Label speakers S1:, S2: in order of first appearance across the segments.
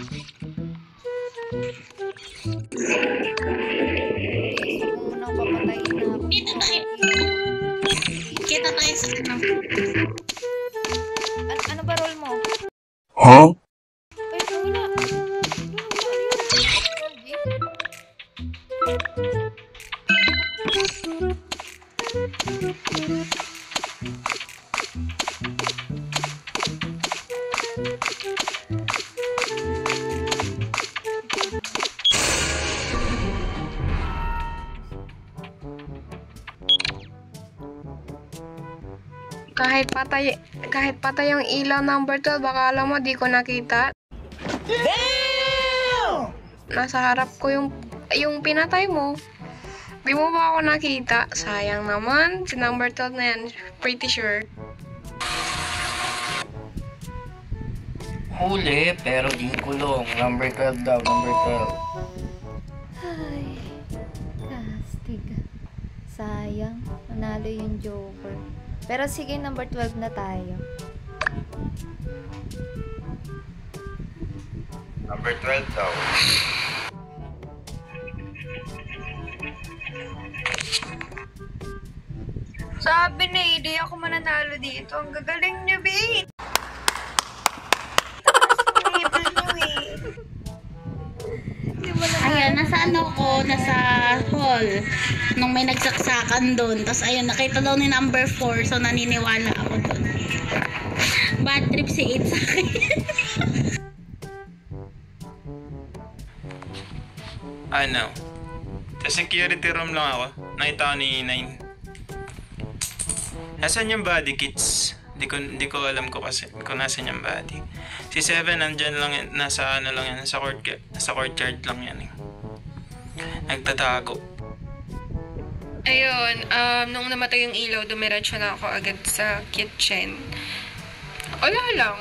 S1: Kung muna papatayin na ako.
S2: Kita tayo sa ano.
S1: Ano ba role mo?
S3: Huh?
S1: Ay, wala.
S4: Kahit patay yung ilaw number 12, baka alam mo, di ko nakita. Damn! Nasa harap ko yung pinatay mo. Di mo ba ako nakita? Sayang naman. Si number 12 na yan. Pretty sure.
S5: Huli, pero di kulong. Number 12 daw, number 12.
S1: Ay, kastig. Sayang, nanalo yung Joker. Pero sige, number 12 na tayo.
S5: Number 12 daw.
S4: Sabi na, hindi ako mananalo dito. Ang gagaling niyo, babe.
S2: Ayan, nasa ano ko, nasa hall. Nung may nagsaksakan doon. Tapos ayun, nakita daw ni number 4. So naniniwala ako doon. Bad trip si 8 sa akin.
S6: Ano? Sa security room lang ako. Nakita ko ni 9. Nasaan yung body kits? Di ko alam ko kasi kung nasaan yung body. Si 7 nandyan lang yan, nasa ano lang yan, nasa courtyard lang yan eh. Nagtatago.
S4: Ayun, nung namatay yung ilaw, dumiretso na ako agad sa kitchen. Wala lang.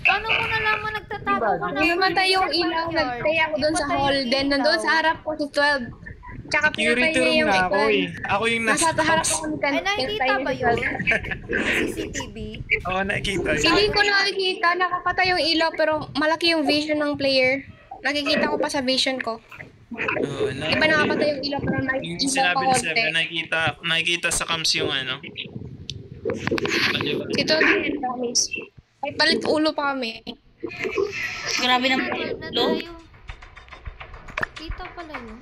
S1: Paano mo nalaman nagtatago ka na?
S4: Namatay yung ilaw, nagtay ako dun sa hall. Then, nandun sa harap ko si 12. Tsaka pinatay
S6: Security
S4: niya
S6: room
S4: yung
S6: na ako
S4: ikan.
S6: eh. Ako yung
S4: Nasa harap ako ni
S1: Ay, nakikita ba yun? CCTV?
S6: Oo, nakikita yun.
S4: Hindi ko nakikita, nakapatay yung ilaw pero malaki yung vision ng player. Nakikita ko pa sa vision ko.
S6: Oo,
S4: Di ba nakapatay yung ilaw pero
S6: yung
S4: nakikita pa
S6: sinabi ni
S4: konti.
S6: 7, nakikita sa cams yung ano.
S4: Ito din, promise. Ay, palit ulo pa kami.
S2: Grabe naman
S1: Na
S2: yung
S1: tayo. Kita pala yun.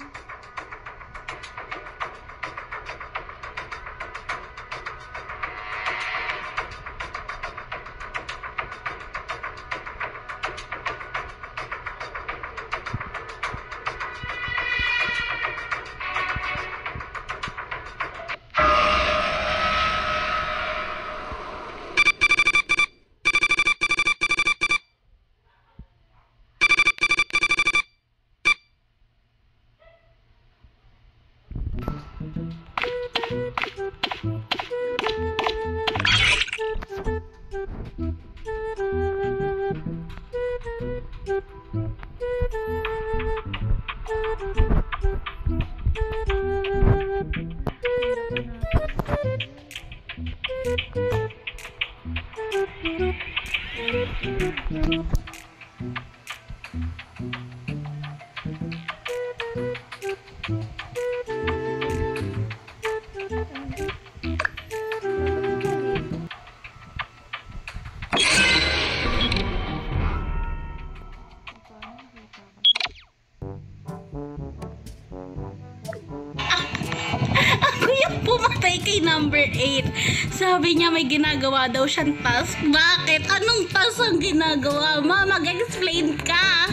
S2: Ako yung pumatay kay number 8. Sabi niya may ginagawa daw siyang task. Bakit? Anong task ang ginagawa? Ma, mag-explain ka.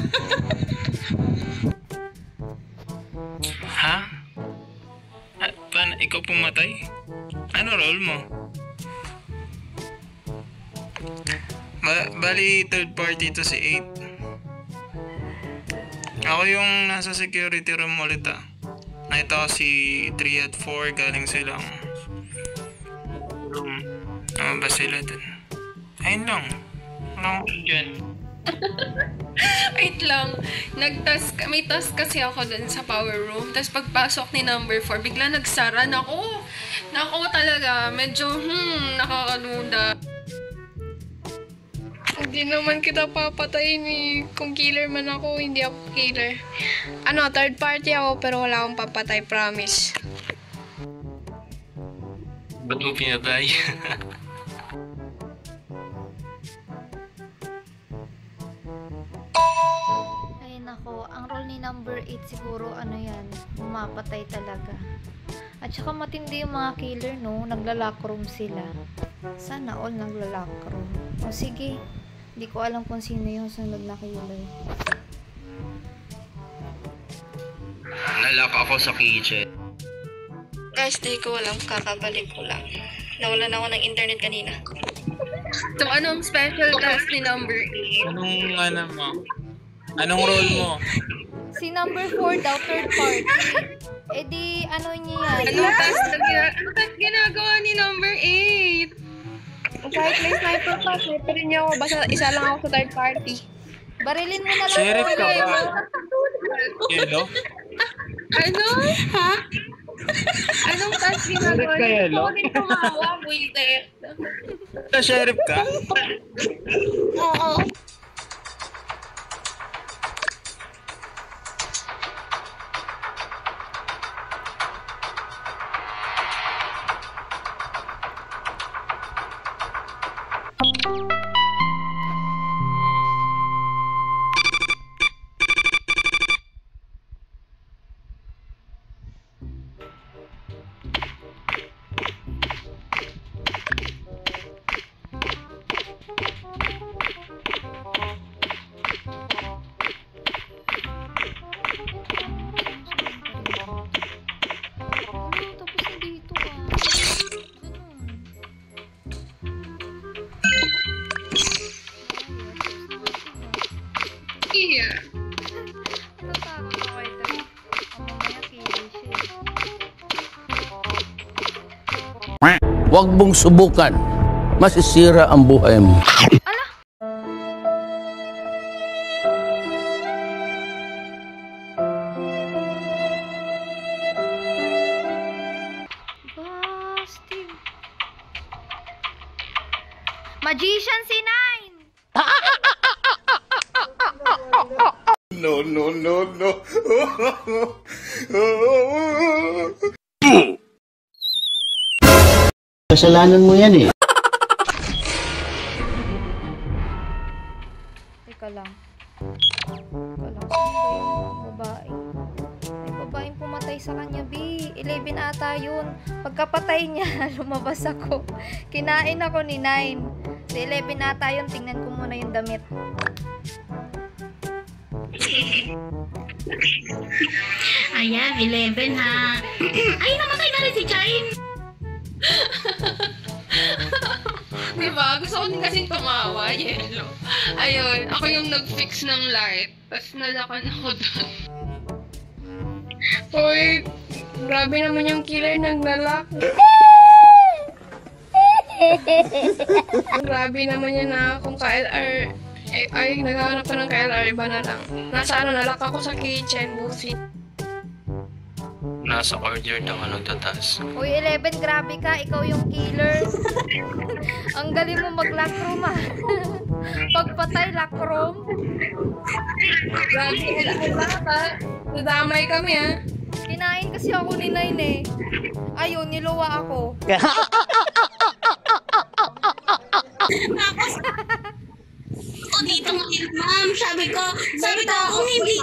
S6: Ha? Paano? Ikaw pumatay? Ano role mo? Bali, third party to si 8. Ako yung nasa security room ulit ah. Nakita ko si 3 at 4 galing silang room. Ano ba sila dun? Ayun lang. Ano dyan?
S4: Wait lang. May task kasi ako dun sa power room. Tapos pagpasok ni number 4, bigla nagsara. Naku talaga. Medyo, nakakaduda. Hindi naman kita papatayin eh. Kung killer man ako, hindi ako killer. Third party ako pero wala akong papatay, promise.
S5: Ba't mo pinatay?
S1: Ay nako, ang role ni number 8 siguro pumapatay talaga. At saka matindi yung mga killer, no? Nagla-lock room sila. Sana all nagla-lock room. O sige, hindi ko alam kung sino yung sunod na killer.
S5: Nalock ako sa kitchen.
S4: Guys, di ko alam, kakabalik ko lang. Nawalan ako ng internet kanina. So, anong special task ni number 8?
S6: Anong role mo?
S1: Si number 4 daw, third party. Eh di, niya yan?
S4: Anong task ginagawa ni number 8? Kahit may sniper pa, sniper rin niya ako. Basta isa lang ako sa third party.
S1: Barilin mo na lang.
S6: Sheriff ka ba? Yelo?
S4: Ano? Ha? Anong task ginagawa
S6: Sheriff ka,
S4: niya?
S6: Yelo?
S4: Sorry, tumawa, buisit.
S6: Sheriff ka?
S2: Oo.
S1: Tapos na dito Ganun.
S4: Iya.
S1: Natakot ako ito. Mamaya killer siya.
S3: Huwag mong subukan. Masisira ang buhay mo.
S1: Bastig. Magician si Nine!
S3: Kasalanan mo yan eh.
S1: Teka lang. Sino ba yung babae? May babaeng pumatay sa kanya, B. 11 ata yun. Pagkapatay niya, lumabas ako. Kinain ako ni 9. Si 11 ata yun. Tingnan ko muna yung damit.
S2: Ayan, 11 ha. Ay, namatay na rin si Chain.
S4: Diba? Gusto ko din kasing tumawa, Yelo. Ayun, ako yung nag-fix ng light. Tapos nalakan ako doon. Uy, grabe naman yung killer naglalak. Grabe naman yan na kung KLR. Ay, naghahanap pa ng KLR, iba na lang. Nasa nalak ako sa kitchen, busi.
S5: Nasa courtyard ako nagtatas.
S1: Uy, 11, grabe ka. Ikaw yung killer. Ang galing mo mag-lock room, ah. Pagpatay, lock room.
S4: Grabe, wala ka. Nadamay kami, ha.
S1: Kinain kasi ako ni 9 eh. Ayun, niluwa ako.
S2: Ako dito ngayon, ma'am. Sabi ko, kung hindi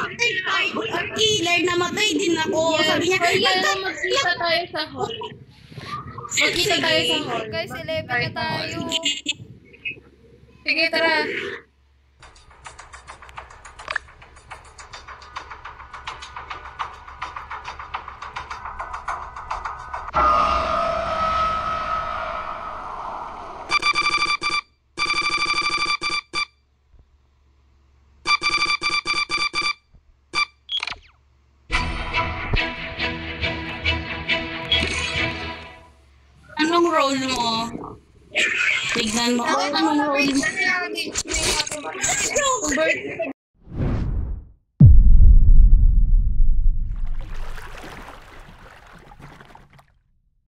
S2: killer, namatay din ako. Sabi niya,
S4: Magkita tayo sa hall. Magkita tayo sa hall.
S1: Guys, 11 na tayo.
S4: Sige, tara.
S2: anong role mo? Tignan mo. Anong role mo?